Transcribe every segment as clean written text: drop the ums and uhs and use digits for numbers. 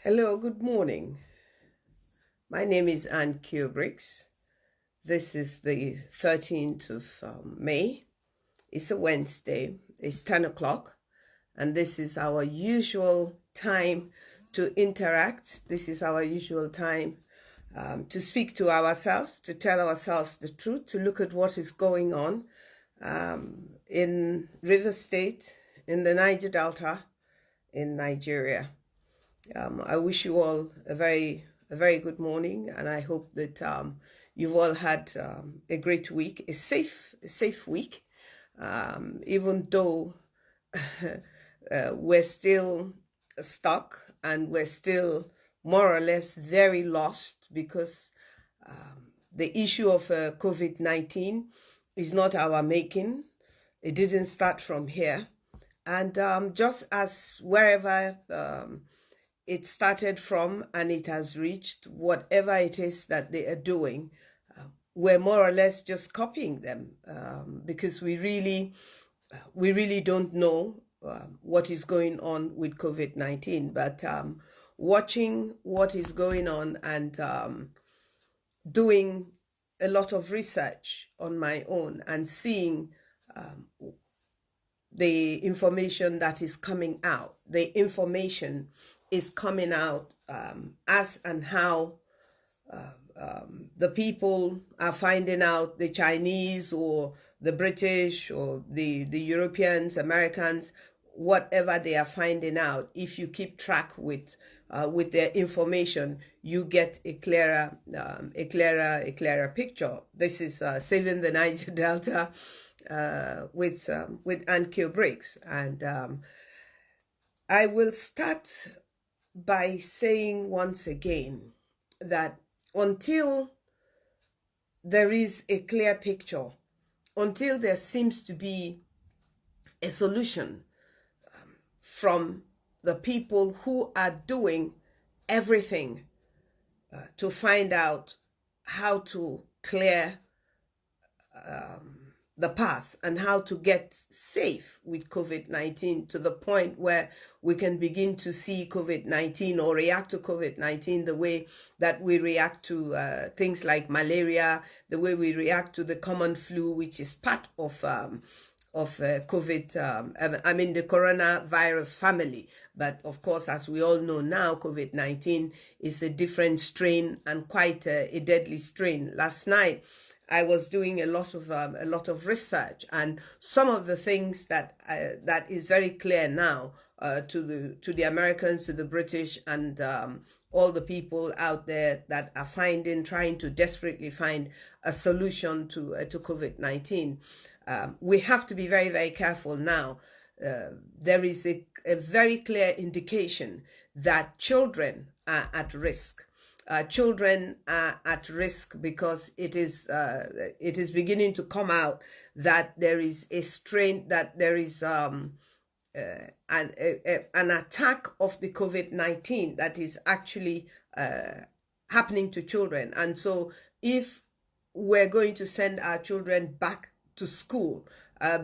Hello, good morning. My name is Annkio Briggs. This is the 13th of May. It's a Wednesday. It's 10 o'clock. And this is our usual time to interact. This is our usual time to speak to ourselves, to tell ourselves the truth, to look at what is going on in River State, in the Niger Delta, in Nigeria. I wish you all a very good morning, and I hope that you've all had a great week, a safe week, even though we're still stuck and we're still more or less very lost because the issue of COVID-19 is not our making. It didn't start from here. And just as wherever it started from and it has reached, whatever it is that they are doing, we're more or less just copying them because we really don't know what is going on with COVID-19. But watching what is going on and doing a lot of research on my own and seeing the information that is coming out. The information is coming out as and how the people are finding out, the Chinese or the British or the Europeans, Americans, whatever they are finding out. If you keep track with their information, you get a clearer picture. This is Saving the Niger Delta with Annkio Briggs, and I will start by saying once again that until there is a clear picture, until there seems to be a solution from the people who are doing everything to find out how to clear the path and how to get safe with COVID-19 to the point where we can begin to see COVID-19 or react to COVID-19 the way that we react to things like malaria, the way we react to the common flu, which is part of COVID, the coronavirus family. But of course, as we all know now, COVID-19 is a different strain and quite a deadly strain. Last night, I was doing a lot of research, and some of the things that is very clear now to the Americans, to the British, and all the people out there that are trying to desperately find a solution to COVID-19. We have to be very, very careful now. There is a very clear indication that children are at risk. Children are at risk because it is beginning to come out that there is a strain, that there is an attack of the COVID-19 that is actually happening to children. And so if we're going to send our children back to school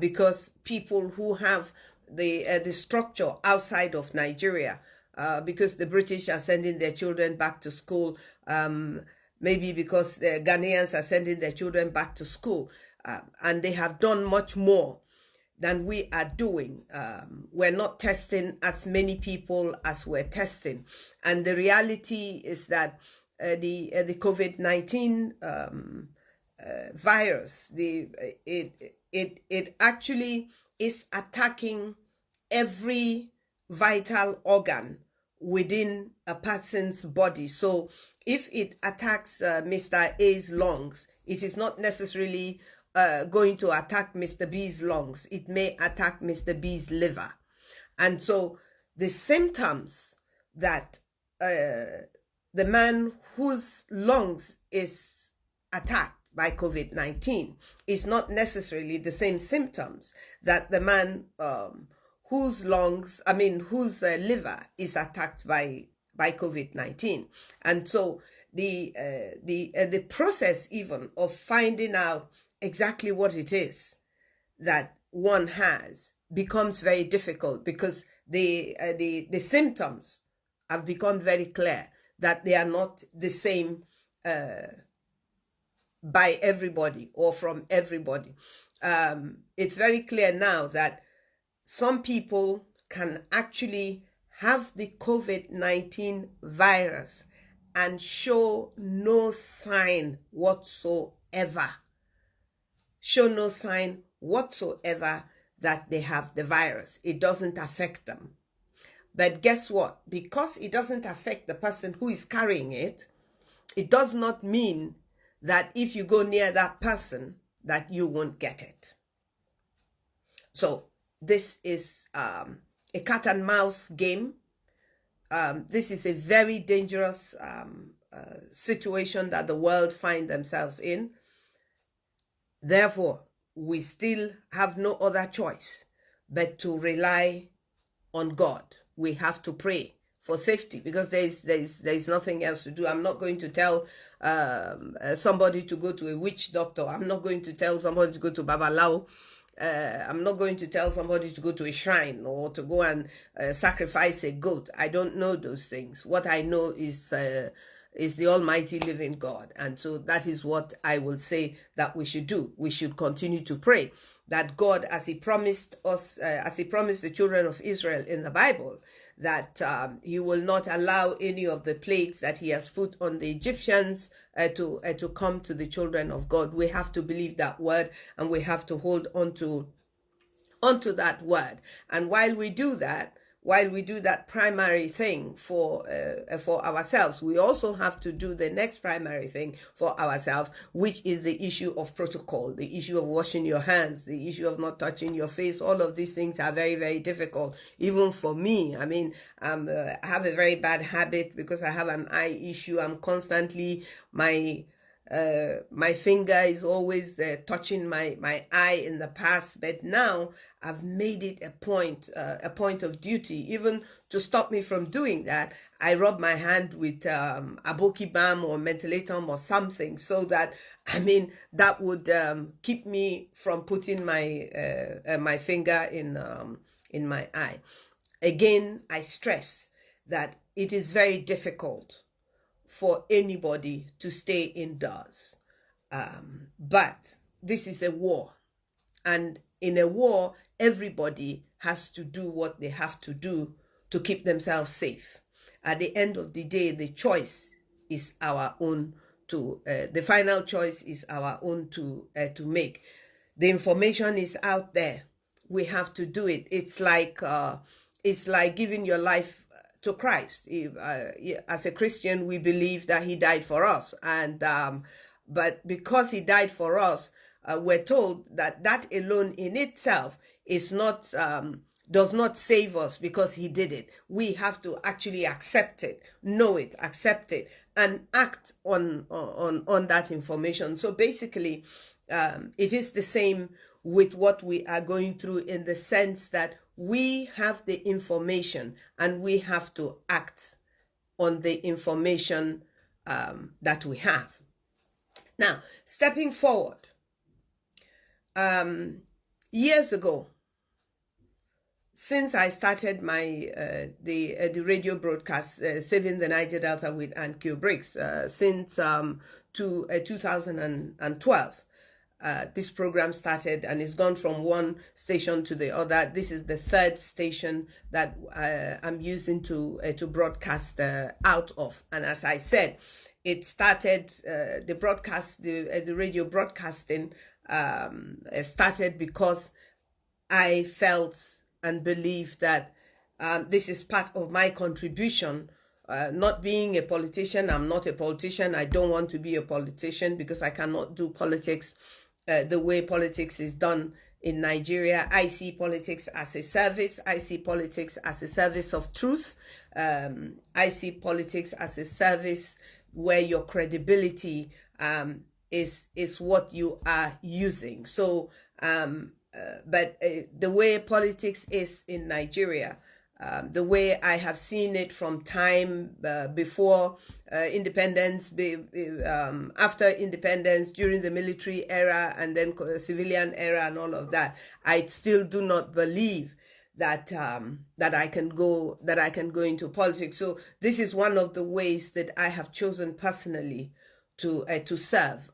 because people who have the structure outside of Nigeria, because the British are sending their children back to school, maybe because the Ghanaians are sending their children back to school, and they have done much more than we are doing. We're not testing as many people as we're testing. And the reality is that the COVID-19 virus, it actually is attacking every vital organ within a person's body. So if it attacks Mr. A's lungs, it is not necessarily going to attack Mr. B's lungs. It may attack Mr. B's liver. And so the symptoms that the man whose lungs is attacked by COVID-19 is not necessarily the same symptoms that the man whose liver is attacked by COVID-19. And so the process even of finding out exactly what it is that one has becomes very difficult because the symptoms have become very clear that they are not the same by everybody or from everybody. It's very clear now that some people can actually have the COVID-19 virus and show no sign whatsoever. Show no sign whatsoever that they have the virus. It doesn't affect them. But guess what? Because it doesn't affect the person who is carrying it, it does not mean that if you go near that person, that you won't get it. So this is a cat and mouse game. This is a very dangerous situation that the world find themselves in. Therefore, we still have no other choice but to rely on God. We have to pray for safety because there's nothing else to do. I'm not going to tell somebody to go to a witch doctor. I'm not going to tell somebody to go to Babalao. I'm not going to tell somebody to go to a shrine or to go and sacrifice a goat. I don't know those things. What I know is the Almighty living God. And so that is what I will say that we should do. We should continue to pray that God, as he promised us, as he promised the children of Israel in the Bible, that he will not allow any of the plagues that he has put on the Egyptians to come to the children of God. We have to believe that word, and we have to hold onto that word. And while we do that primary thing for ourselves, we also have to do the next primary thing for ourselves, which is the issue of protocol, the issue of washing your hands, the issue of not touching your face. All of these things are very, very difficult, even for me. I mean, I have a very bad habit because I have an eye issue. I'm constantly, my finger is always touching my eye in the past, but now I've made it a point of duty, even to stop me from doing that. I rub my hand with aboki balm or mentholatum or something, so that, I mean, that would keep me from putting my finger in my eye. Again, I stress that it is very difficult for anybody to stay indoors. But this is a war. And in a war, everybody has to do what they have to do to keep themselves safe. At the end of the day, the choice is our own the final choice is our own to make. The information is out there. We have to do it. It's like giving your life to Christ. As a Christian, we believe that he died for us, and but because he died for us, we're told that alone in itself is not does not save us because he did it. We have to actually accept it, know it, accept it, and act on that information. So basically, it is the same with what we are going through, in the sense that we have the information and we have to act on the information that we have. Now, stepping forward, years ago, since I started my the radio broadcast, Saving the Niger Delta with Annkio Briggs, since 2012, this program started, and it's gone from one station to the other. This is the third station that I'm using to broadcast out of. And as I said, it started the radio broadcasting started because I felt and believe that this is part of my contribution. Not being a politician, I'm not a politician. I don't want to be a politician because I cannot do politics the way politics is done in Nigeria. I see politics as a service. I see politics as a service of truth. I see politics as a service where your credibility is what you are using. So but the way politics is in Nigeria, the way I have seen it from time before independence, after independence, during the military era, and then civilian era and all of that, I still do not believe that I can go into politics. So this is one of the ways that I have chosen personally to serve.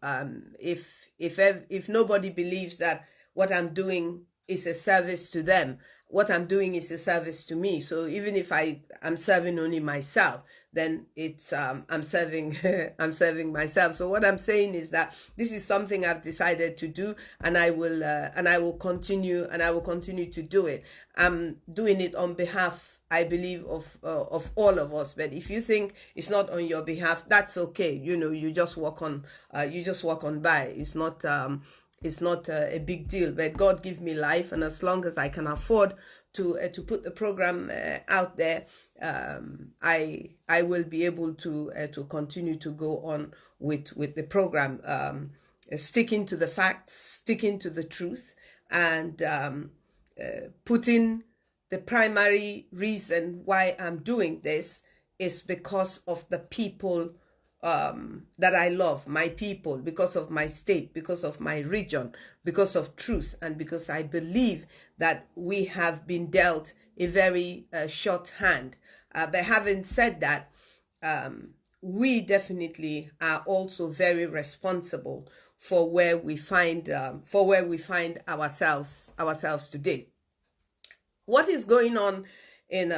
If nobody believes that what I'm doing is a service to them, what I'm doing is a service to me. So even if I'm serving only myself, then it's I'm serving I'm serving myself. So what I'm saying is that this is something I've decided to do, and I will continue to do it. I'm doing it on behalf, I believe, of all of us. But if you think it's not on your behalf, that's okay. You just walk on by. It's not a big deal. But God give me life, and as long as I can afford to put the program out there, I will be able to continue to go on with the program, sticking to the facts, sticking to the truth, and putting the primary reason why I'm doing this is because of the people that I love, my people, because of my state, because of my region, because of truth, and because I believe that we have been dealt a very short hand. But having said that, we definitely are also very responsible for where we find ourselves today. What is going on in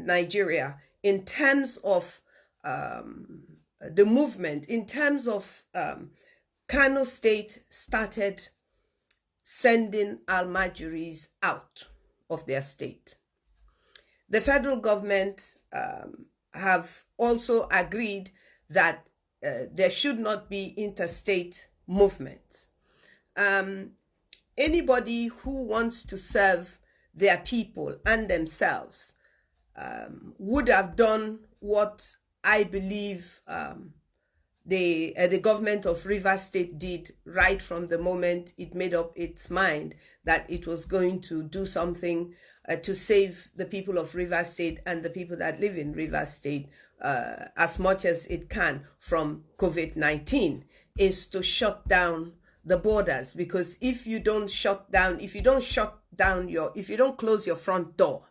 Nigeria in terms of the movement, in terms of Kano State started sending Almajiris out of their state. The federal government have also agreed that there should not be interstate movements. Anybody who wants to serve their people and themselves would have done what I believe the government of Rivers State did right from the moment it made up its mind that it was going to do something to save the people of Rivers State and the people that live in Rivers State as much as it can from COVID-19, is to shut down the borders. Because if you don't close your front door,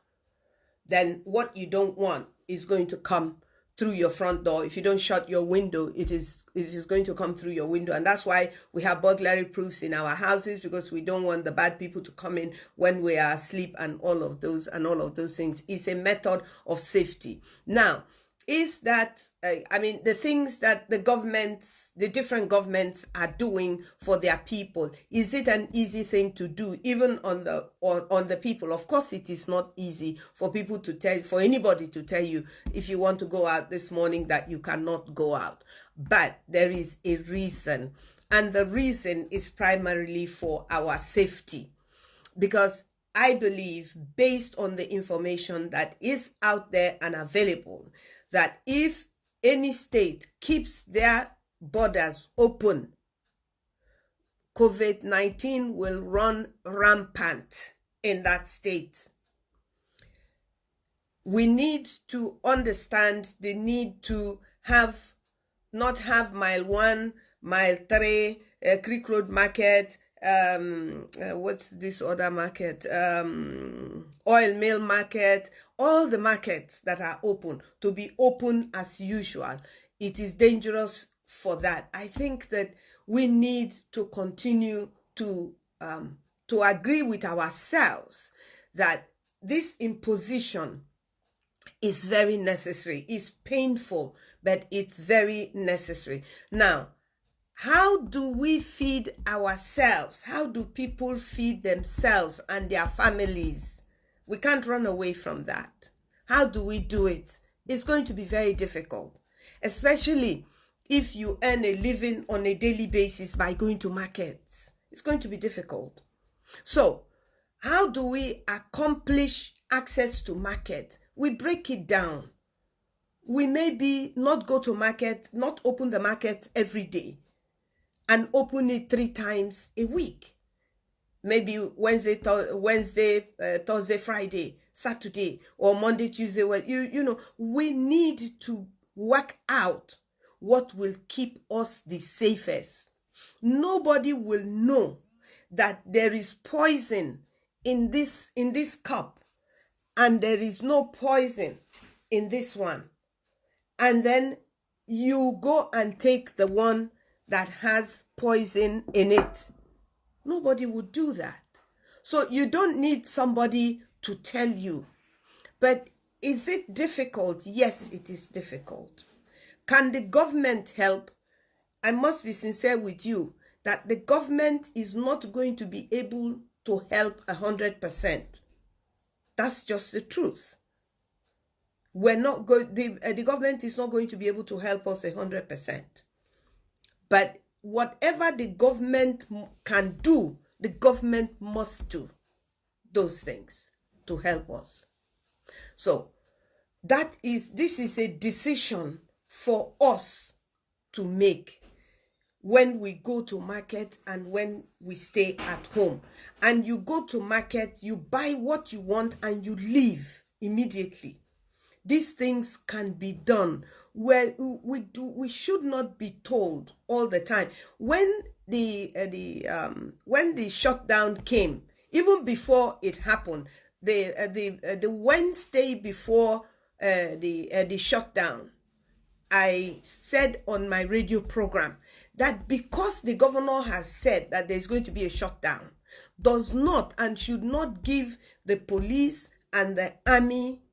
then what you don't want is going to come through your front door. If you don't shut your window, it is going to come through your window. And that's why we have burglary proofs in our houses, because we don't want the bad people to come in when we are asleep, and all of those things. It's a method of safety. Now, is that the things that the different governments are doing for their people, is it an easy thing to do, even on the people? Of course it is not easy for anybody to tell you, if you want to go out this morning, that you cannot go out. But there is a reason, and the reason is primarily for our safety. Because I believe, based on the information that is out there and available, that if any state keeps their borders open, COVID-19 will run rampant in that state. We need to understand the need to not have mile 1, mile 3, Creek Road Market, what's this other market? Oil Mill Market, all the markets that are open to be open as usual. It is dangerous for that. I think that we need to continue to agree with ourselves that this imposition is very necessary. It's painful, but it's very necessary. Now, how do we feed ourselves? How do people feed themselves and their families? We can't run away from that. How do we do it? It's going to be very difficult, especially if you earn a living on a daily basis by going to markets. It's going to be difficult. So, how do we accomplish access to market? We break it down. We maybe not go to market, not open the market every day, and open it 3 times a week. Maybe Wednesday, Thursday, Friday, Saturday, or Monday, Tuesday. We need to work out what will keep us the safest. Nobody will know that there is poison in this cup and there is no poison in this one, and then you go and take the one that has poison in it, nobody would do that. So you don't need somebody to tell you. But is it difficult? Yes, it is difficult. Can the government help? I must be sincere with you that the government is not going to be able to help 100%. That's just the truth. We're not going. The government is not going to be able to help us 100%. But whatever the government can do, the government must do those things to help us. So this is a decision for us to make when we go to market and when we stay at home. And you go to market, you buy what you want and you leave immediately. These things can be done. Well, we should not be told all the time. When the shutdown came, even before it happened, the Wednesday before the shutdown, I said on my radio program that because the governor has said that there's going to be a shutdown, does not and should not give the police and the army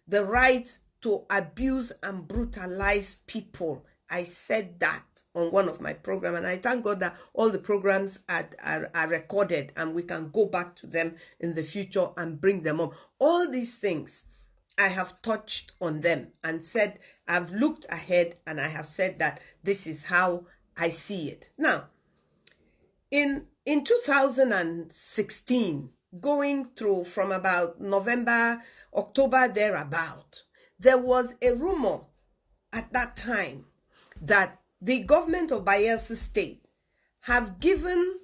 the right to abuse and brutalize people. I said that on one of my programs, and I thank God that all the programs are recorded and we can go back to them in the future and bring them up. All these things, I have touched on them and said, I've looked ahead and I have said that this is how I see it. Now, in 2016, going through from about November, October, thereabout, there was a rumor at that time that the government of Bayelsa State have given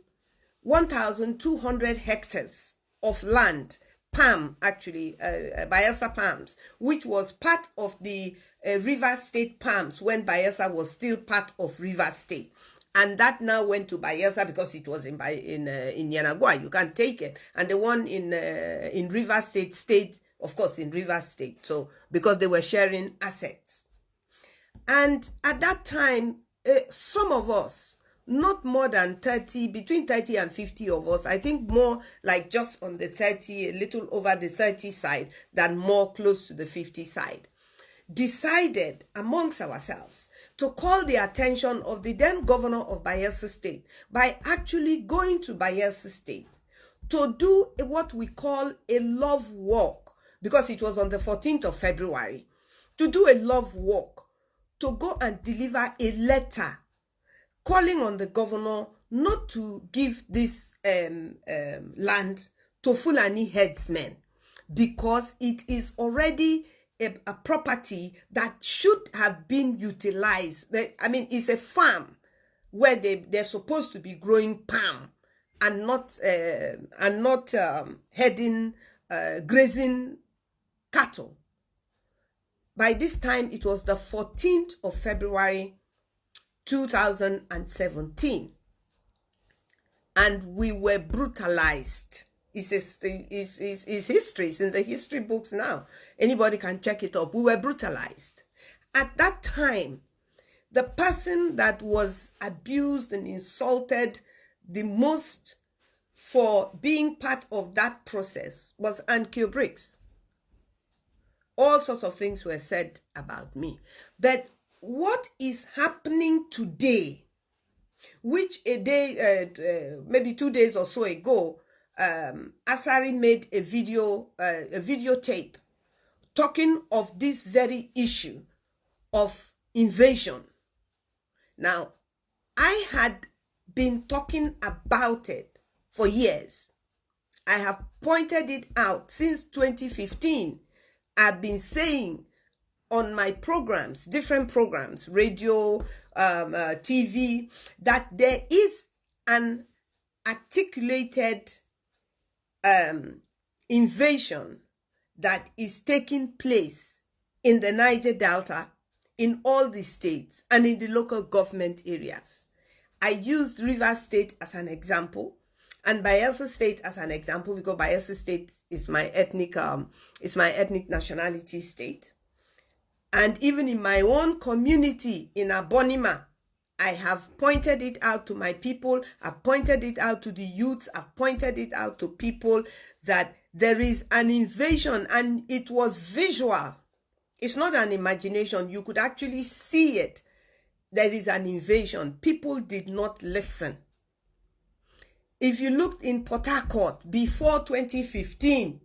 1,200 hectares of land, palm actually, Bayelsa palms, which was part of the Rivers State palms when Bayelsa was still part of Rivers State. And that now went to Bayelsa because it was in Yanagwa. You can't take it. And the one in Rivers State stayed, of course, in Rivers State. So because they were sharing assets. And at that time, some of us, not more than 30, between 30 and 50 of us, I think more like just on the 30, a little over the 30 side than more close to the 50 side, decided amongst ourselves to call the attention of the then governor of Bayelsa State by actually going to Bayelsa State to do what we call a love walk, because it was on the 14th of February, to do a love walk, to go and deliver a letter calling on the governor not to give this land to Fulani headsmen because it is already a property that should have been utilized. I mean, it's a farm where they're supposed to be growing palm and not heading grazing cattle. By this time, it was the 14th of February 2017, and we were brutalized. It's history. It's in the history books now. Anybody can check it up. We were brutalized. At that time, the person that was abused and insulted the most for being part of that process was Annkio Briggs. All sorts of things were said about me. But what is happening today, which a day, maybe 2 days or so ago, Asari made a videotape talking of this very issue of invasion. Now, I had been talking about it for years. I have pointed it out since 2015. I've been saying on my programs, different programs, radio, TV, that there is an articulated invasion that is taking place in the Niger Delta, in all the states, and in the local government areas. I used Rivers State as an example. And Bayelsa State, as an example, because Bayelsa State is my ethnic nationality state. And even in my own community in Abonima, I have pointed it out to my people. I've pointed it out to the youths. I've pointed it out to people that there is an invasion, and it was visual. It's not an imagination. You could actually see it. There is an invasion. People did not listen. If you looked in Port Harcourt before 2015,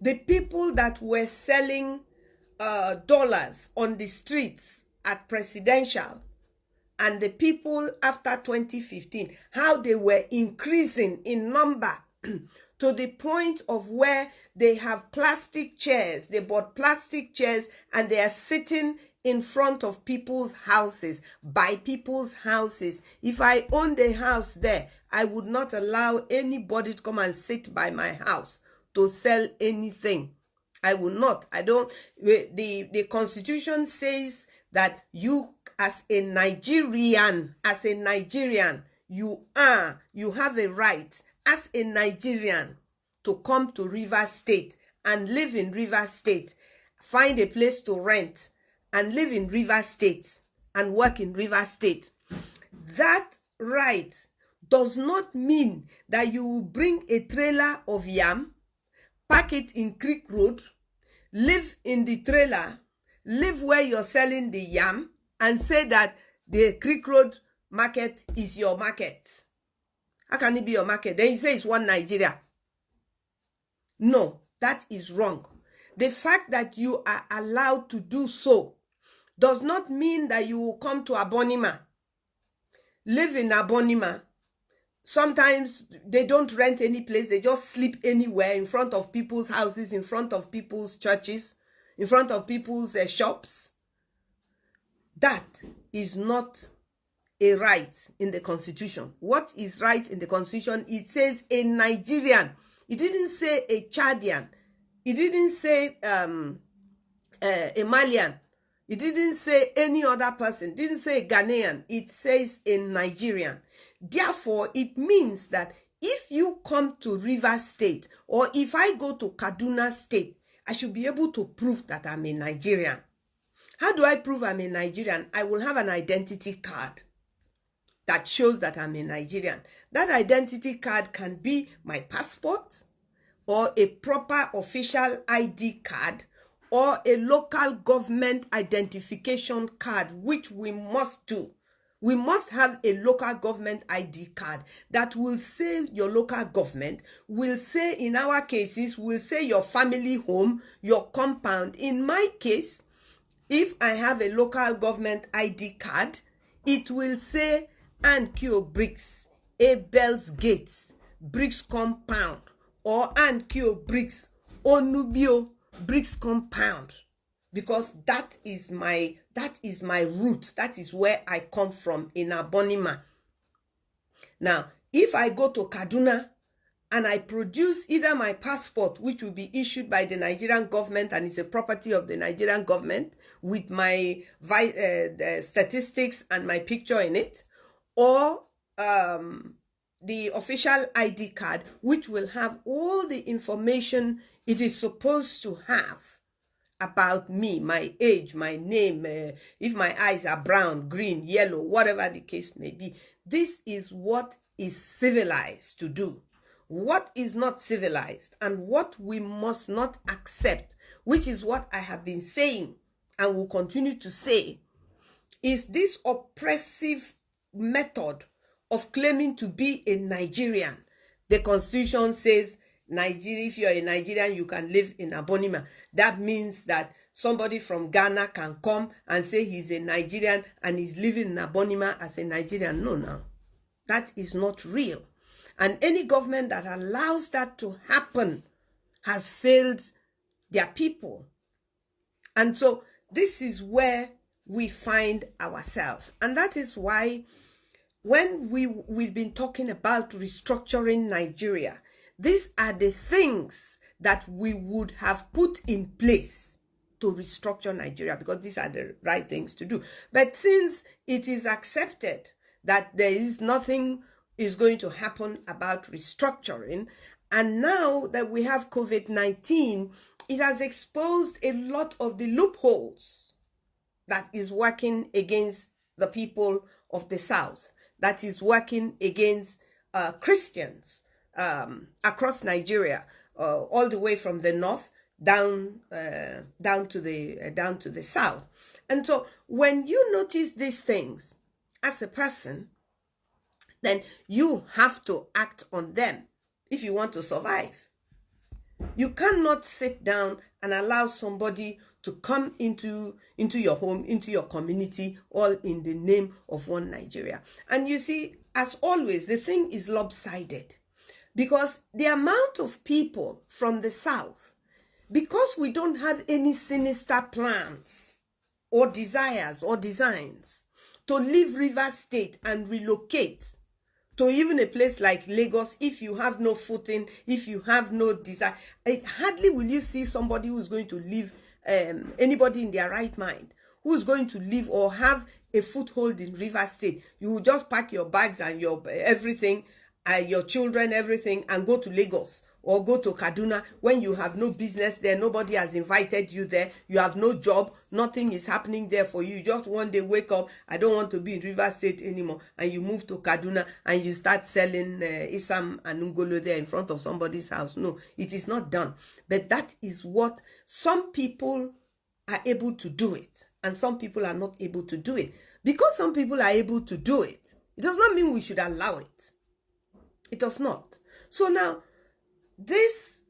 the people that were selling dollars on the streets at Presidential, and the people after 2015, how they were increasing in number to the point of where they have plastic chairs. They bought plastic chairs and they are sitting in front of people's houses, by people's houses. If I owned a house there, I would not allow anybody to come and sit by my house to sell anything. I will not. I don't. The Constitution says that you, as a Nigerian, you have a right as a Nigerian to come to Rivers State and live in Rivers State, find a place to rent and live in Rivers State and work in Rivers State. That right does not mean that you will bring a trailer of yam, park it in Creek Road, live in the trailer, live where you're selling the yam, and say that the Creek Road market is your market. How can it be your market? Then you say it's one Nigeria. No, that is wrong. The fact that you are allowed to do so does not mean that you will come to Abonima, live in Abonima. Sometimes they don't rent any place. They just sleep anywhere, in front of people's houses, in front of people's churches, in front of people's shops. That is not a right in the Constitution. What is right in the Constitution? It says a Nigerian. It didn't say a Chadian. It didn't say a Malian. It didn't say any other person. It didn't say Ghanaian. It says a Nigerian. Therefore, it means that if you come to Rivers State, or if I go to Kaduna State, I should be able to prove that I'm a Nigerian. How do I prove I'm a Nigerian? I will have an identity card that shows that I'm a Nigerian. That identity card can be my passport, or a proper official ID card, or a local government identification card, which we must do. We must have a local government ID card that will say your local government, will say, in our cases, will say your family home, your compound. In my case, if I have a local government ID card, it will say Annkio Briggs, Abel's Gates, Briggs Compound, or Annkio Briggs, Onubio Briggs Compound. Because that is my root. That is where I come from, in Abonima. Now, if I go to Kaduna and I produce either my passport, which will be issued by the Nigerian government and is a property of the Nigerian government, with my statistics and my picture in it, or the official ID card, which will have all the information it is supposed to have about me, my age, my name, if my eyes are brown, green, yellow, whatever the case may be. This is what is civilized to do. What is not civilized, and what we must not accept, which is what I have been saying and will continue to say, is this oppressive method of claiming to be a Nigerian. The Constitution says, Nigeria, if you're a Nigerian, you can live in Abonima. That means that somebody from Ghana can come and say he's a Nigerian and he's living in Abonima as a Nigerian. No. That is not real. And any government that allows that to happen has failed their people. And so this is where we find ourselves. And that is why when we've been talking about restructuring Nigeria, these are the things that we would have put in place to restructure Nigeria, because these are the right things to do. But since it is accepted that there is nothing is going to happen about restructuring. And now that we have COVID-19, it has exposed a lot of the loopholes that is working against the people of the South, that is working against Christians across Nigeria, all the way from the north down to the south. And so when you notice these things as a person, then you have to act on them if you want to survive. You cannot sit down and allow somebody to come into your home, into your community, all in the name of one Nigeria. And you see, as always, the thing is lopsided, because the amount of people from the South, because we don't have any sinister plans or desires or designs to leave Rivers State and relocate to even a place like Lagos, if you have no footing, if you have no desire, hardly will you see somebody who's going to live, anybody in their right mind, who's going to live or have a foothold in Rivers State. You will just pack your bags and your everything, your children, everything, and go to Lagos or go to Kaduna when you have no business there. Nobody has invited you there. You have no job. Nothing is happening there for you. You just one day wake up, I don't want to be in Rivers State anymore. And you move to Kaduna and you start selling Isam and Ngolo there in front of somebody's house. No, it is not done. But that is what some people are able to do it. And some people are not able to do it. Because some people are able to do it, it does not mean we should allow it. It does not. So now, these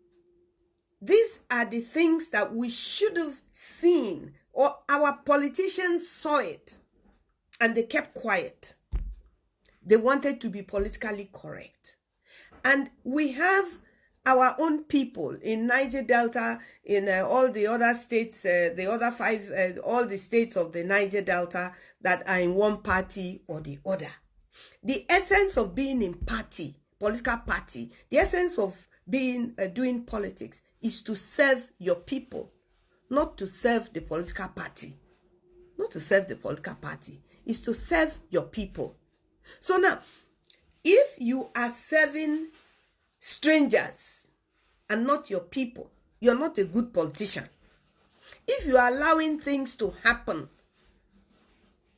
are the things that we should have seen, or our politicians saw it and they kept quiet. They wanted to be politically correct. And we have our own people in Niger Delta, in all the other states, the other five, all the states of the Niger Delta that are in one party or the other. The essence of being in party, political party, the essence of being doing politics is to serve your people, not to serve the political party. Not to serve the political party, is to serve your people. So now, if you are serving strangers and not your people, you're not a good politician. If you are allowing things to happen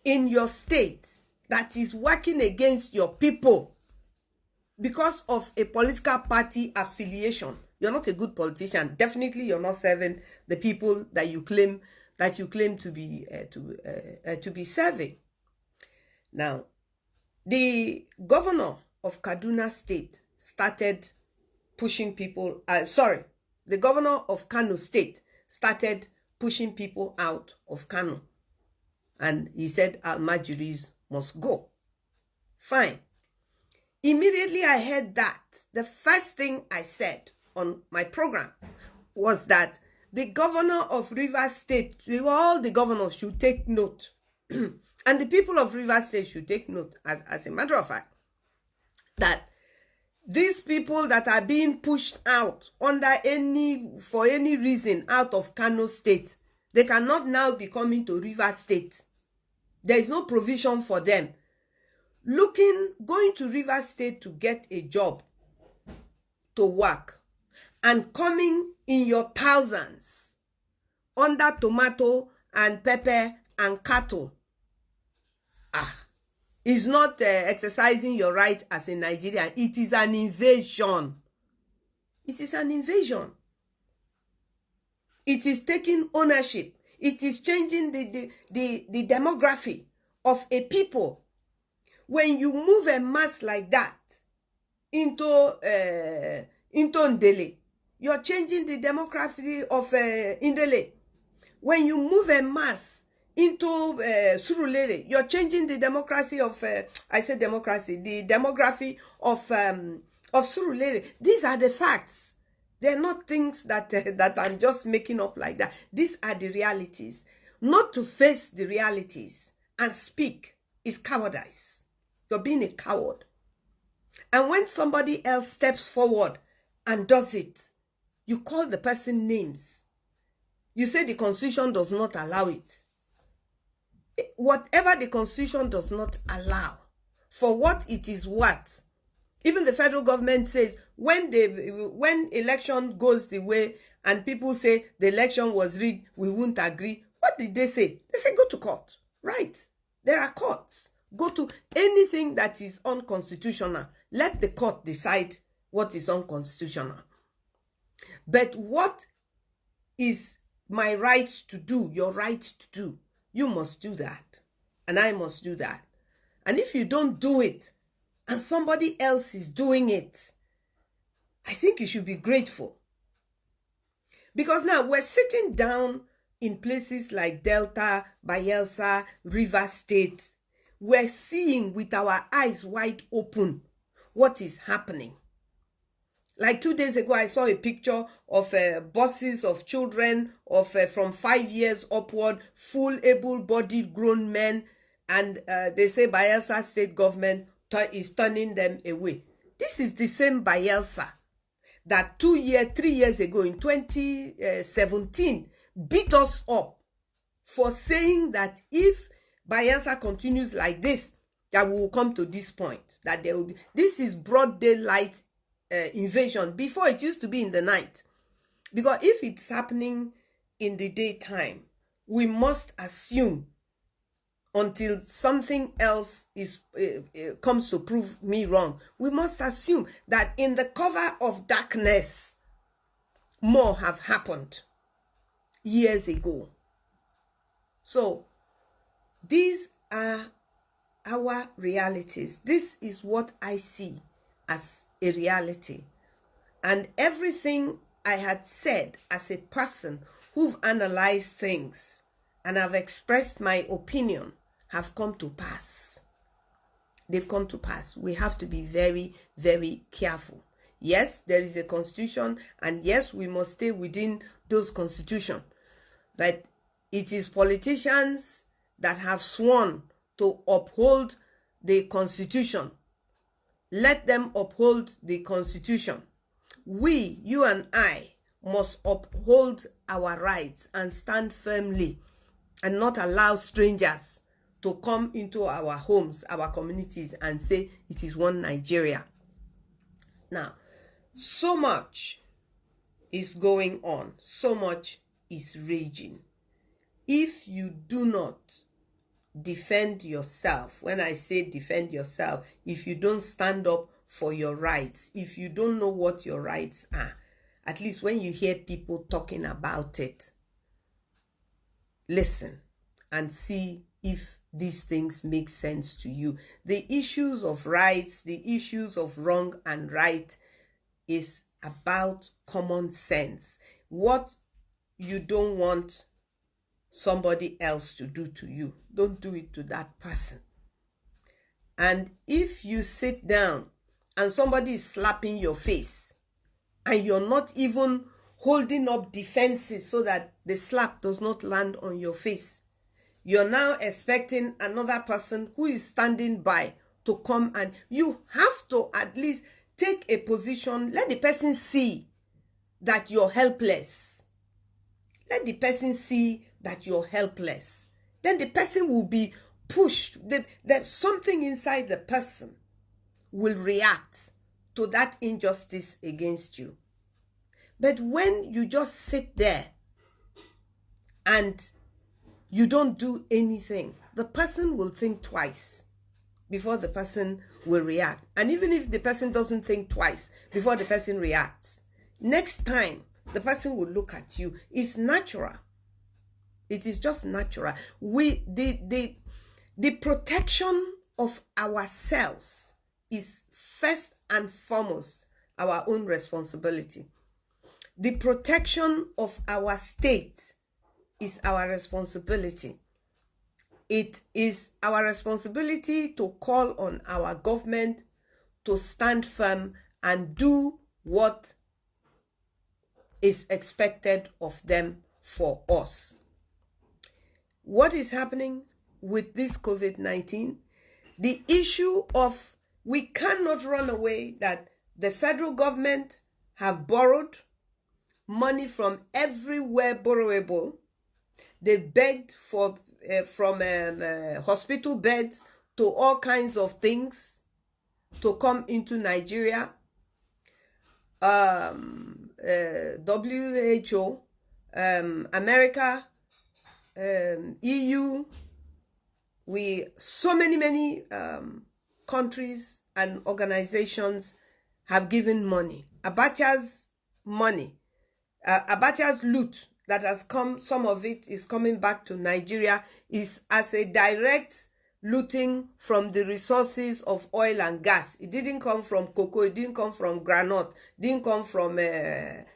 in your state that is working against your people because of a political party affiliation, you're not a good politician. Definitely, you're not serving the people that you claim to be serving. Now, the governor of Kaduna State started pushing people. The governor of Kano State started pushing people out of Kano, and he said Almajiris must go. Fine. Immediately I heard that, the first thing I said on my program was that the governor of Rivers State, all the governors should take note. And the people of Rivers State should take note, as a matter of fact, that these people that are being pushed out for any reason out of Kano State, they cannot now be coming to Rivers State. There is no provision for them. Going to Rivers State to get a job, to work, and coming in your thousands under tomato and pepper and cattle, is not exercising your right as a Nigerian. It is an invasion. It is an invasion. It is taking ownership. It is changing the demography of a people. When you move a mass like that into Ndele, you're changing the demography of Ndele. When you move a mass into Surulere, you're changing the democracy of the demography of Surulere. These are the facts. They're not things that I'm just making up like that. These are the realities. Not to face the realities and speak is cowardice. You're being a coward. And when somebody else steps forward and does it, you call the person names. You say the Constitution does not allow it. Whatever the Constitution does not allow, for what it is worth, Even the federal government says when election goes the way and people say the election was rigged, we won't agree. What did they say? They say go to court. Right. There are courts. Go to anything that is unconstitutional. Let the court decide what is unconstitutional. But what is my right to do, your right to do? You must do that. And I must do that. And if you don't do it, and somebody else is doing it, I think you should be grateful. Because now we're sitting down in places like Delta, Bayelsa, River State. We're seeing with our eyes wide open what is happening. Like 2 days ago, I saw a picture of buses of children of from 5 years upward, full able-bodied grown men, and they say Bayelsa state government is turning them away. This is the same Bayelsa that 3 years ago in 2017 beat us up for saying that if Bayelsa continues like this, that we will come to this point, that there will be, this is broad daylight invasion. Before, it used to be in the night, because if it's happening in the daytime, we must assume, until something else is comes to prove me wrong, we must assume that in the cover of darkness, more have happened years ago. So these are our realities. This is what I see as a reality. And everything I had said as a person who've analyzed things and have expressed my opinion have come to pass. They've come to pass. We have to be very, very careful. Yes, there is a constitution, and yes, we must stay within those constitutions. But it is politicians that have sworn to uphold the constitution. Let them uphold the constitution. We, you and I, must uphold our rights and stand firmly and not allow strangers to come into our homes, our communities, and say it is one Nigeria. Now, so much is going on. So much is raging. If you do not defend yourself, when I say defend yourself, if you don't stand up for your rights, if you don't know what your rights are, at least when you hear people talking about it, listen and see if these things make sense to you. The issues of rights, the issues of wrong and right is about common sense. What you don't want somebody else to do to you, don't do it to that person. And if you sit down and somebody is slapping your face and you're not even holding up defenses so that the slap does not land on your face, you're now expecting another person who is standing by to come, and you have to at least take a position. Let the person see that you're helpless. Let the person see that you're helpless. Then the person will be pushed. That something inside the person will react to that injustice against you. But when you just sit there and you don't do anything, the person will think twice before the person will react. And even if the person doesn't think twice before the person reacts, next time the person will look at you. It's natural. It is just natural. The protection of ourselves is first and foremost our own responsibility. The protection of our state is our responsibility. It is our responsibility to call on our government to stand firm and do what is expected of them for us. What is happening with this COVID-19? The issue of we cannot run away that the federal government have borrowed money from everywhere borrowable. They begged for from hospital beds to all kinds of things. to come into Nigeria. WHO, America, EU, so many countries and organizations have given money. Abacha's money, Abacha's loot that has come, some of it is coming back to Nigeria, is as a direct looting from the resources of oil and gas. It didn't come from cocoa, it didn't come from granite, it didn't come from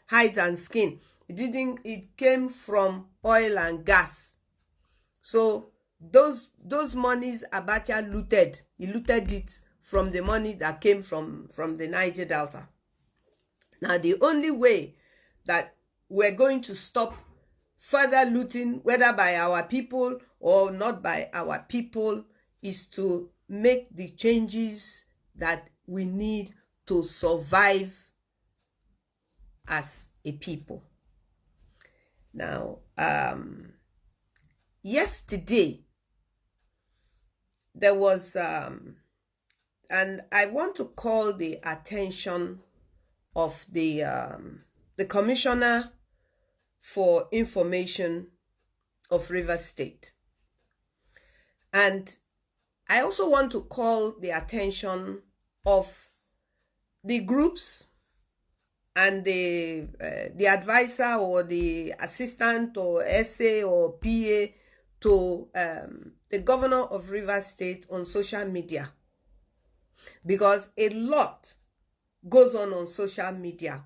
hides and skin. It came from oil and gas. So those monies Abacha looted, he looted it from the money that came from the Niger Delta. Now the only way that we're going to stop further looting, whether by our people or not by our people, is to make the changes that we need to survive as a people. Now, yesterday, there was, and I want to call the attention of the Commissioner for Information of Rivers State. And I also want to call the attention of the groups and the advisor or the assistant or SA or PA to the governor of Rivers State on social media, because a lot goes on social media.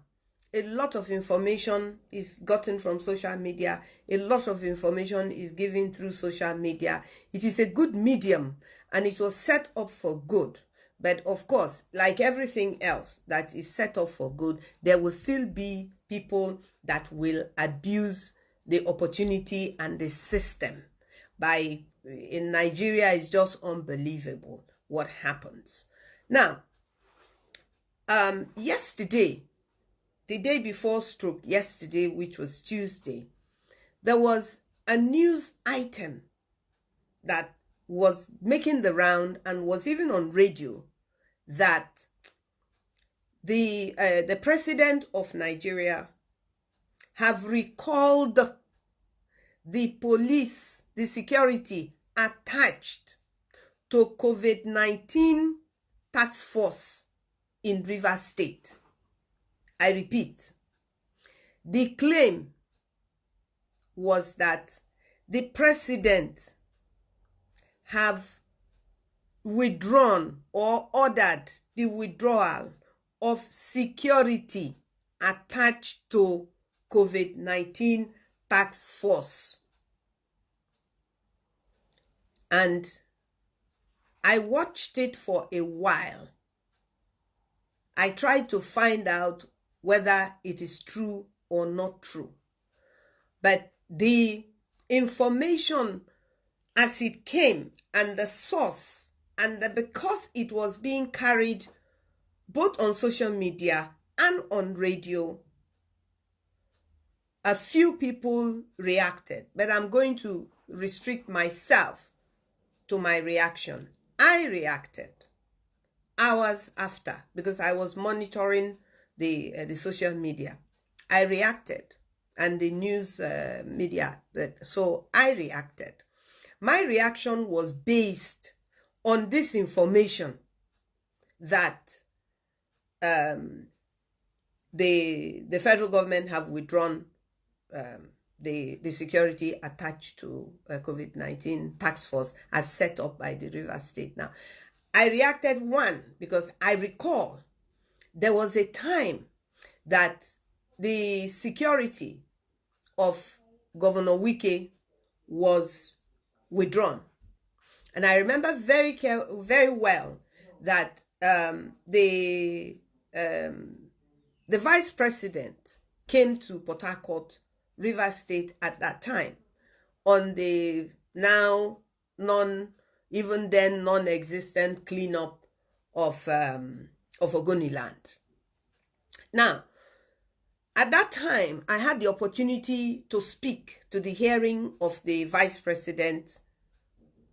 A lot of information is gotten from social media. A lot of information is given through social media. It is a good medium and it was set up for good. But of course, like everything else that is set up for good, there will still be people that will abuse the opportunity and the system. In Nigeria, it's just unbelievable what happens. Now, yesterday, the day before stroke yesterday, which was Tuesday, there was a news item that was making the round and was even on radio, that the president of Nigeria have recalled the police, the security attached to COVID-19 task force in Rivers State. I repeat, the claim was that the president have withdrawn or ordered the withdrawal of security attached to COVID-19 task force. And I watched it for a while. I tried to find out whether it is true or not true. But the information as it came and the source, and because it was being carried both on social media and on radio, a few people reacted. But I'm going to restrict myself to my reaction. I reacted hours after, because I was monitoring the social media. I reacted, and the news media. So I reacted. My reaction was based on this information that the federal government have withdrawn the security attached to COVID-19 task force as set up by the Rivers State. Now, I reacted, one, because I recall there was a time that the security of Governor Wike was withdrawn. And I remember very well that the vice president came to Port Harcourt, Rivers State at that time, on the now non-existent cleanup of Ogoniland. Now, at that time, I had the opportunity to speak to the hearing of the vice president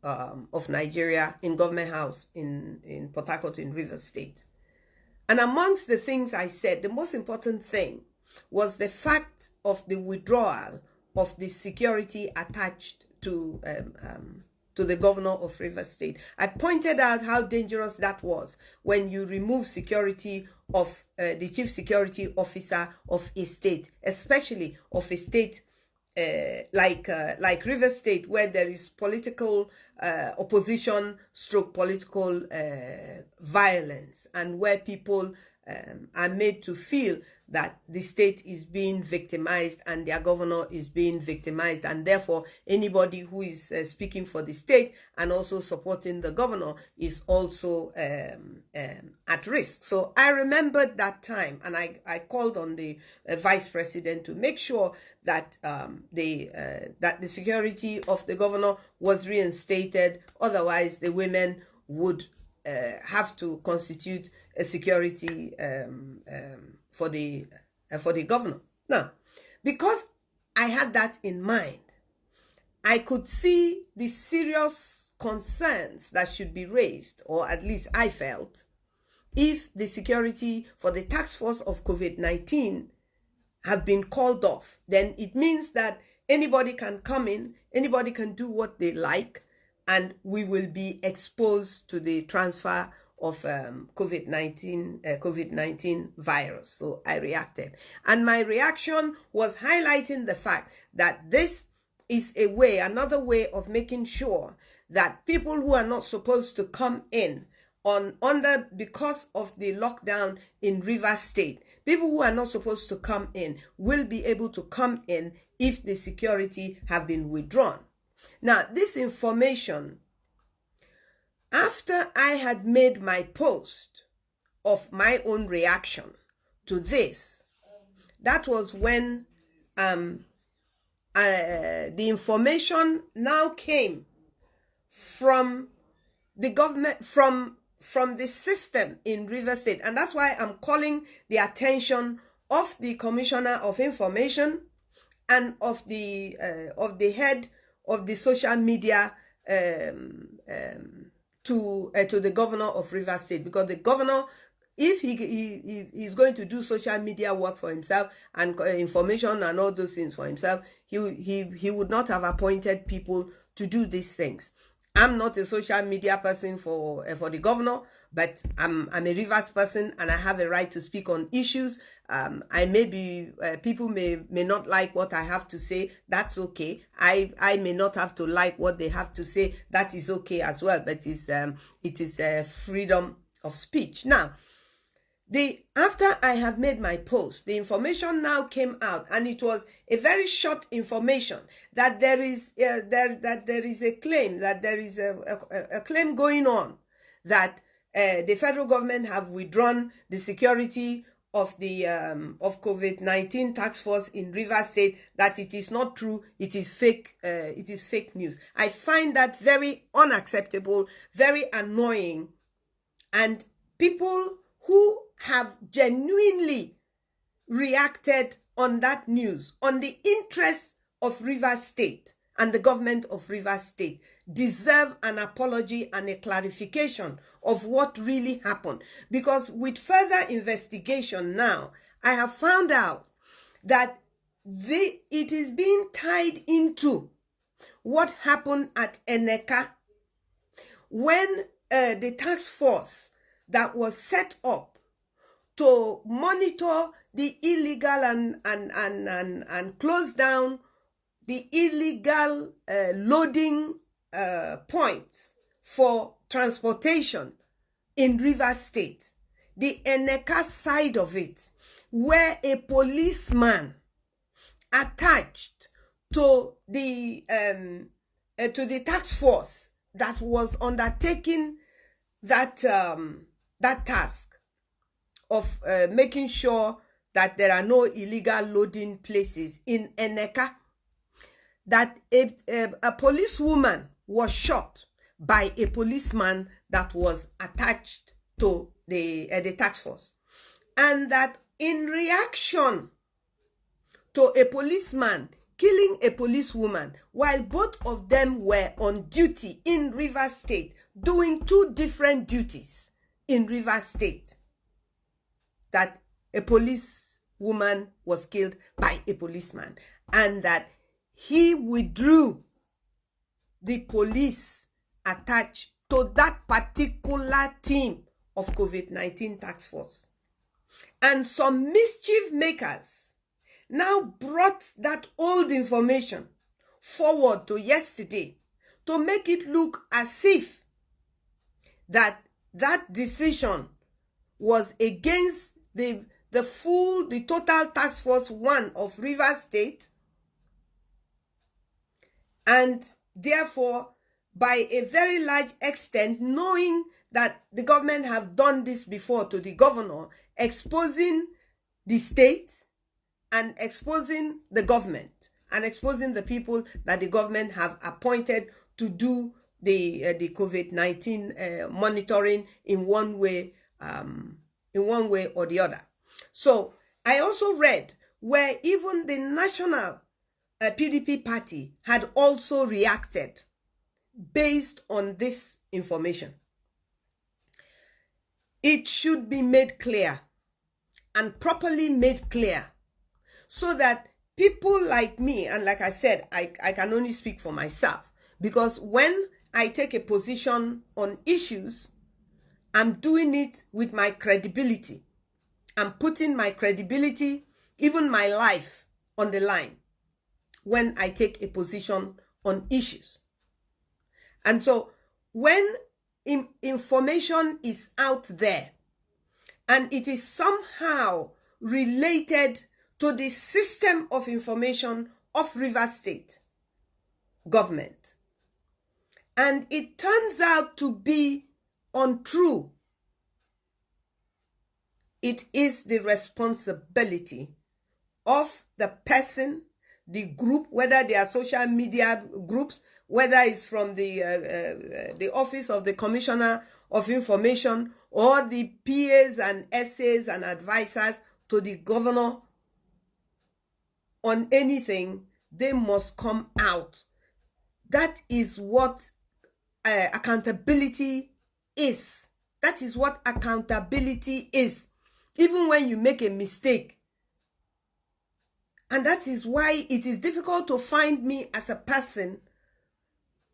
of Nigeria in Government House in Port Harcourt in Rivers State. And amongst the things I said, the most important thing was the fact of the withdrawal of the security attached to the governor of Rivers State. I pointed out how dangerous that was when you remove security of the chief security officer of a state, especially of a state like Rivers State, where there is political opposition stroke political violence, and where people are made to feel that the state is being victimized and their governor is being victimized, and therefore anybody who is speaking for the state and also supporting the governor is also at risk. So I remembered that time, and I called on the vice president to make sure that that the security of the governor was reinstated. Otherwise, the women would have to constitute a security for the governor. Now, because I had that in mind, I could see the serious concerns that should be raised, or at least I felt, if the security for the task force of COVID-19 have been called off. Then it means that anybody can come in, anybody can do what they like, and we will be exposed to the transfer of COVID-19 virus. So I reacted. And my reaction was highlighting the fact that this is a way, another way of making sure that people who are not supposed to come in because of the lockdown in Rivers State, people who are not supposed to come in will be able to come in if the security have been withdrawn. Now, this information, after I had made my post of my own reaction to this, that was when the information now came from the government, from the system in Rivers State. And that's why I'm calling the attention of the Commissioner of Information and of the head of the social media to the governor of Rivers State, because the governor, if he's going to do social media work for himself and information and all those things for himself, he would not have appointed people to do these things. I'm not a social media person for the governor, but I'm a Rivers person, and I have a right to speak on issues. I may be people may not like what I have to say. That's okay. I may not have to like what they have to say. That is okay as well. But it is freedom of speech. Now, after I have made my post, the information now came out, and it was a very short information that there is a claim, that there is a claim going on that the federal government have withdrawn the security of the of COVID-19 task force in Rivers State, that it is not true, it is fake news. I find that very unacceptable, very annoying, and people who have genuinely reacted on that news, on the interests of Rivers State and the government of Rivers State, deserve an apology and a clarification of what really happened. Because with further investigation now, I have found out that it is being tied into what happened at Nneka when the task force that was set up to monitor the illegal and close down the illegal loading points for transportation in Rivers State, the Nneka side of it, where a policeman attached to the task force that was undertaking that task of making sure that there are no illegal loading places in Nneka, that a policewoman was shot by a policeman that was attached to the task force, and that in reaction to a policeman killing a policewoman while both of them were on duty in Rivers State, doing two different duties in Rivers State. That a policewoman was killed by a policeman, and that he withdrew the police attached to that particular team of COVID-19 task force. And some mischief makers now brought that old information forward to yesterday to make it look as if that decision was against the total task force 1 of Rivers State, and therefore, by a very large extent, knowing that the government have done this before to the governor, exposing the state and exposing the government and exposing the people that the government have appointed to do the COVID-19 monitoring in one way or the other. So I also read where even the national PDP party had also reacted based on this information. It should be made clear and properly made clear so that people like me, and like I said, I can only speak for myself, because when I take a position on issues, I'm doing it with my credibility. I'm putting my credibility, even my life, on the line when I take a position on issues. And so when information is out there and it is somehow related to the system of information of Rivers State government, and it turns out to be untrue, it is the responsibility of the person, the group, whether they are social media groups, whether it's from the office of the Commissioner of Information, or the PAs and SAs and advisors to the governor on anything. They must come out. That is what accountability is. That is what accountability is. Even when you make a mistake. And that is why it is difficult to find me as a person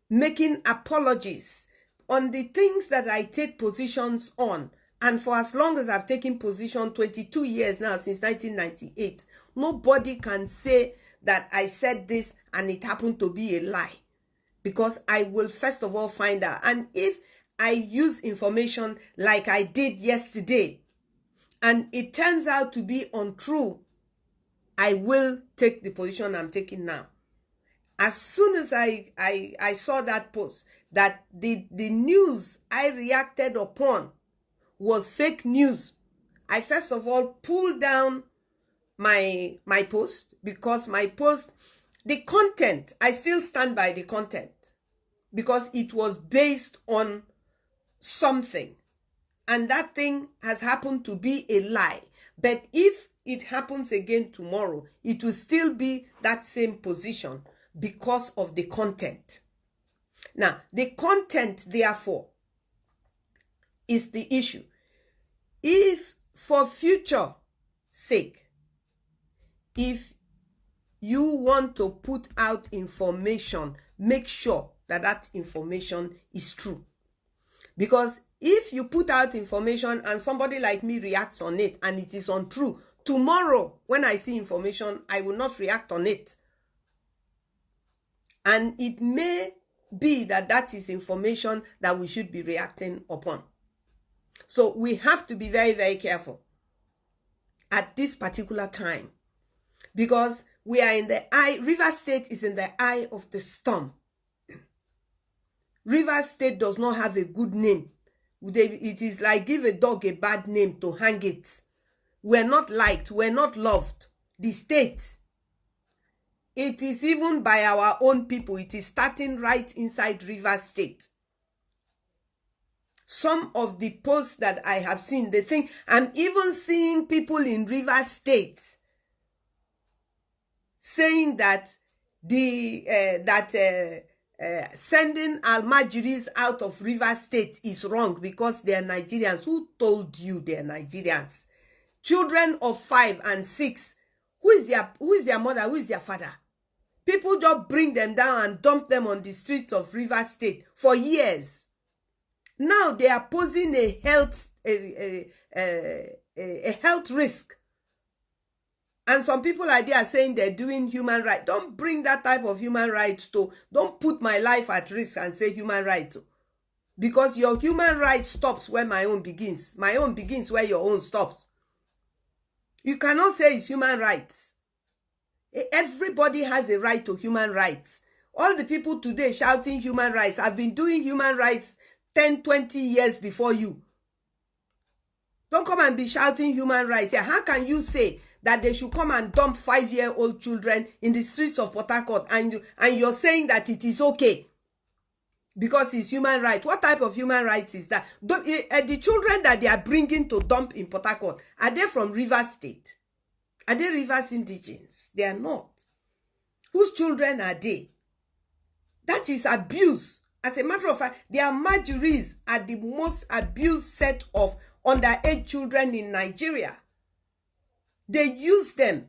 making apologies on the things that I take positions on. And for as long as I've taken position, 22 years now, since 1998, nobody can say that I said this and it happened to be a lie. Because I will first of all find out. And if I use information like I did yesterday, and it turns out to be untrue, I will take the position I'm taking now. As soon as I saw that post, that the news I reacted upon was fake news, I first of all pulled down my post, because my post, the content, I still stand by the content, because it was based on something. And that thing has happened to be a lie. But if it happens again tomorrow, it will still be that same position because of the content. Now, the content, therefore, is the issue. If for future sake, if you want to put out information, make sure that that information is true. Because if you put out information and somebody like me reacts on it and it is untrue, tomorrow when I see information, I will not react on it. And it may be that that is information that we should be reacting upon. So we have to be very, very careful at this particular time, because we are in the eye, Rivers State is in the eye of the storm. Rivers State does not have a good name. It is like give a dog a bad name to hang it. We're not liked, we're not loved. The state, it is even by our own people. It is starting right inside Rivers State. Some of the posts that I have seen, they think, I'm even seeing people in Rivers State saying that sending Almajiris out of Rivers State is wrong because they are Nigerians. Who told you they are Nigerians? Children of 5 and 6. Who is their mother? Who is their father? People just bring them down and dump them on the streets of Rivers State for years. Now they are posing a health risk. And some people are there saying they're doing human rights. Don't bring that type of human rights to, don't put my life at risk and say human rights. Because your human rights stops where my own begins. My own begins where your own stops. You cannot say it's human rights. Everybody has a right to human rights. All the people today shouting human rights have been doing human rights 10, 20 years before you. Don't come and be shouting human rights. How can you say that they should come and dump 5-year-old children in the streets of Port Harcourt and you're saying that it is okay because it's human rights? What type of human rights is that? The children that they are bringing to dump in Port Harcourt, are they from Rivers State? Are they Rivers indigents? They are not. Whose children are they? That is abuse. As a matter of fact, the Almajiris are the most abused set of underage children in Nigeria. They use them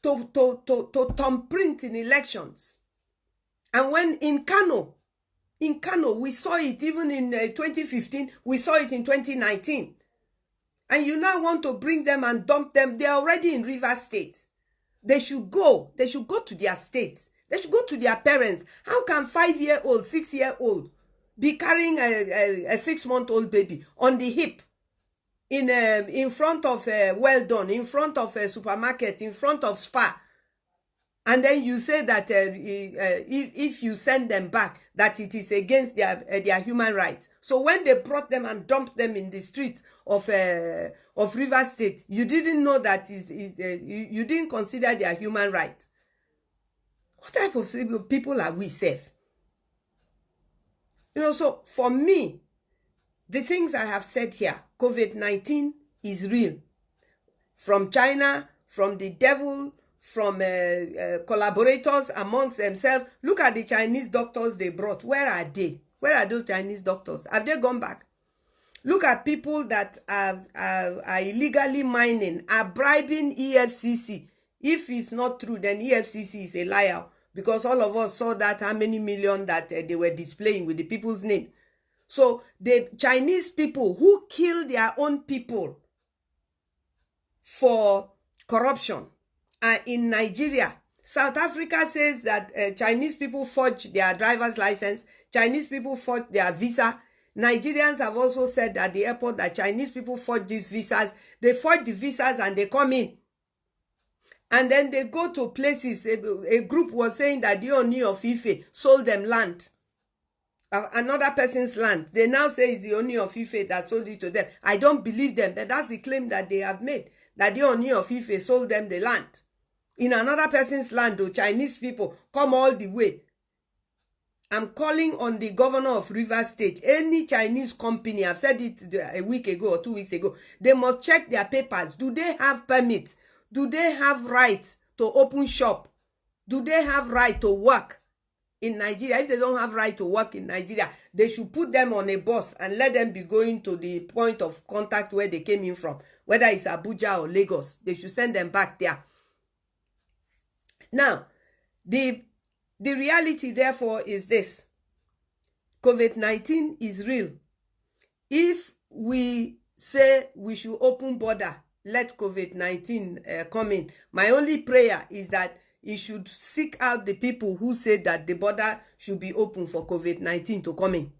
to thumbprint in elections. And when in Kano, we saw it even in 2015, we saw it in 2019. And you now want to bring them and dump them. They're already in Rivers State. They should go. They should go to their states. They should go to their parents. How can 5-year-old, 6-year-old be carrying a 6-month-old baby on the hip in front of Well Done, in front of a supermarket, in front of Spa? And then you say that if you send them back, that it is against their human rights. So when they brought them and dumped them in the streets of Rivers State, you didn't know that you didn't consider their human rights. What type of people are we safe? So for me, the things I have said here, COVID-19 is real. From China, from the devil, from collaborators amongst themselves. Look at the Chinese doctors they brought. Where are they? Where are those Chinese doctors? Have they gone back? Look at people that are illegally mining, are bribing EFCC. If it's not true, then EFCC is a liar. Because all of us saw that how many million that they were displaying with the people's name. So the Chinese people who kill their own people for corruption are in Nigeria. South Africa says that Chinese people forge their driver's license. Chinese people forge their visa. Nigerians have also said at the airport that Chinese people forge these visas. They forge the visas and they come in. And then they go to places. A group was saying that the Ooni of Ife sold them land. Another person's land. They now say it's the Ooni of Ife that sold it to them. I don't believe them, but that's the claim that they have made. That the Ooni of Ife sold them the land. In another person's land, the Chinese people come all the way. I'm calling on the governor of Rivers State. Any Chinese company, I've said it a week ago or 2 weeks ago, they must check their papers. Do they have permits? Do they have right to open shop? Do they have right to work in Nigeria? If they don't have right to work in Nigeria, they should put them on a bus and let them be going to the point of contact where they came in from. Whether it's Abuja or Lagos, they should send them back there. Now, the reality, therefore, is this. COVID-19 is real. If we say we should open border, let COVID-19 come in, my only prayer is that it should seek out the people who say that the border should be open for COVID-19 to come in.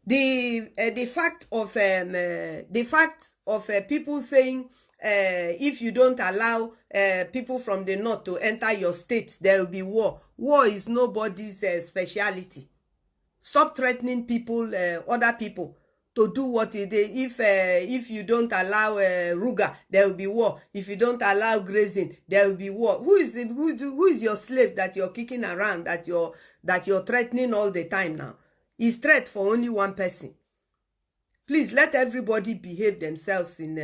The fact of people saying if you don't allow people from the north to enter your state, there will be war. War is nobody's speciality. Stop threatening people, other people, to do what they do. If you don't allow Ruga, there will be war. If you don't allow grazing, there will be war. Who is your slave that you're kicking around, that you're threatening all the time now? It's threat for only one person. Please let everybody behave themselves in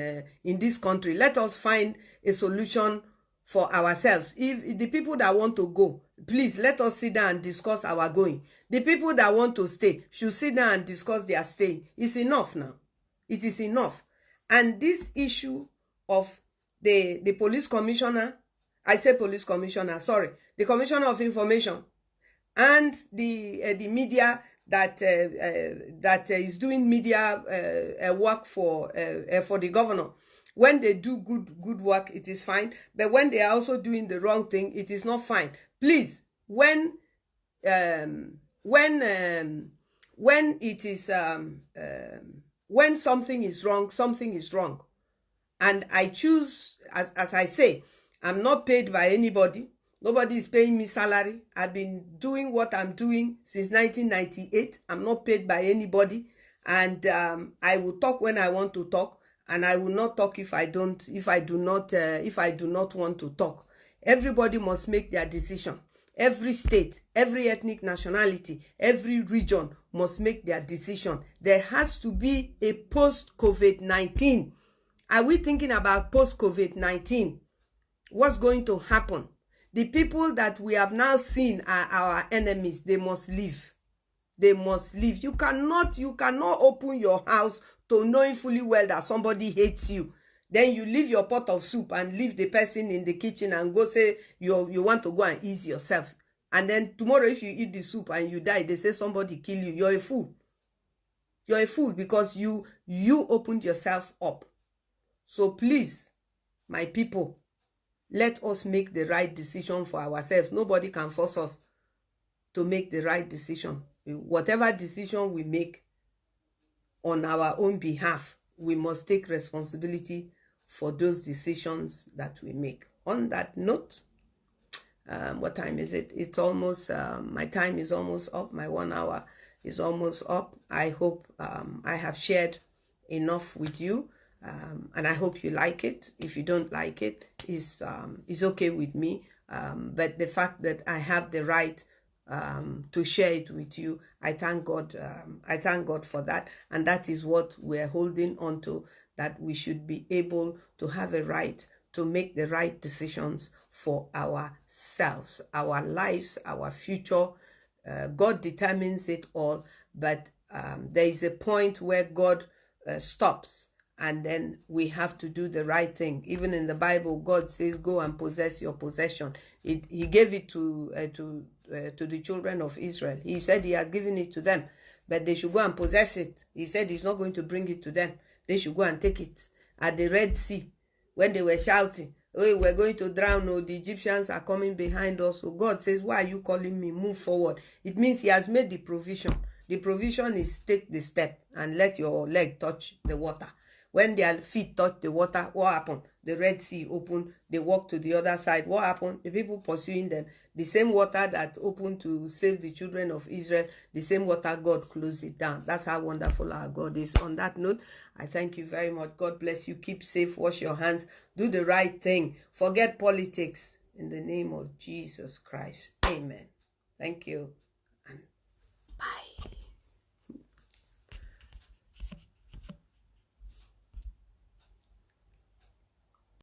this country. Let us find a solution for ourselves. If the people that want to go, please let us sit down and discuss our going. The people that want to stay should sit down and discuss their staying. It's enough now. It is enough. And this issue of the police commissioner, I say police commissioner, sorry, the commissioner of information, and the media that is doing media work for the governor. When they do good work, it is fine. But when they are also doing the wrong thing, it is not fine. Please, when it is when something is wrong, something is wrong. And I choose, as I say, I'm not paid by anybody. Nobody is paying me salary. I've been doing what I'm doing since 1998. I'm not paid by anybody. And I will talk when I want to talk. And I will not talk if I do not want to talk. Everybody must make their decision. Every state, every ethnic nationality, every region must make their decision. There has to be a post-COVID-19. Are we thinking about post-COVID-19? What's going to happen? The people that we have now seen are our enemies. They must leave. They must leave. You cannot open your house to knowing fully well that somebody hates you. Then you leave your pot of soup and leave the person in the kitchen and go say you want to go and ease yourself. And then tomorrow if you eat the soup and you die, they say somebody kill you. You're a fool. You're a fool because you opened yourself up. So please, my people, let us make the right decision for ourselves. Nobody can force us to make the right decision. Whatever decision we make on our own behalf, we must take responsibility for those decisions that we make. On that note, what time is it? It's almost, my time is almost up. My 1 hour is almost up. I hope I have shared enough with you. And I hope you like it. If you don't like it, it's okay with me. But the fact that I have the right to share it with you, I thank God. I thank God for that. And that is what we're holding on to, that we should be able to have a right to make the right decisions for ourselves, our lives, our future. God determines it all, but there is a point where God stops. And then we have to do the right thing. Even in the Bible, God says, go and possess your possession. He gave it to the children of Israel. He said he had given it to them, but they should go and possess it. He said he's not going to bring it to them. They should go and take it. At the Red Sea, when they were shouting, oh, we're going to drown, oh, the Egyptians are coming behind us. So God says, why are you calling me? Move forward. It means he has made the provision. The provision is take the step and let your leg touch the water. When their feet touch the water, what happened? The Red Sea opened. They walked to the other side. What happened? The people pursuing them. The same water that opened to save the children of Israel, the same water, God closed it down. That's how wonderful our God is. On that note, I thank you very much. God bless you. Keep safe. Wash your hands. Do the right thing. Forget politics. In the name of Jesus Christ. Amen. Thank you.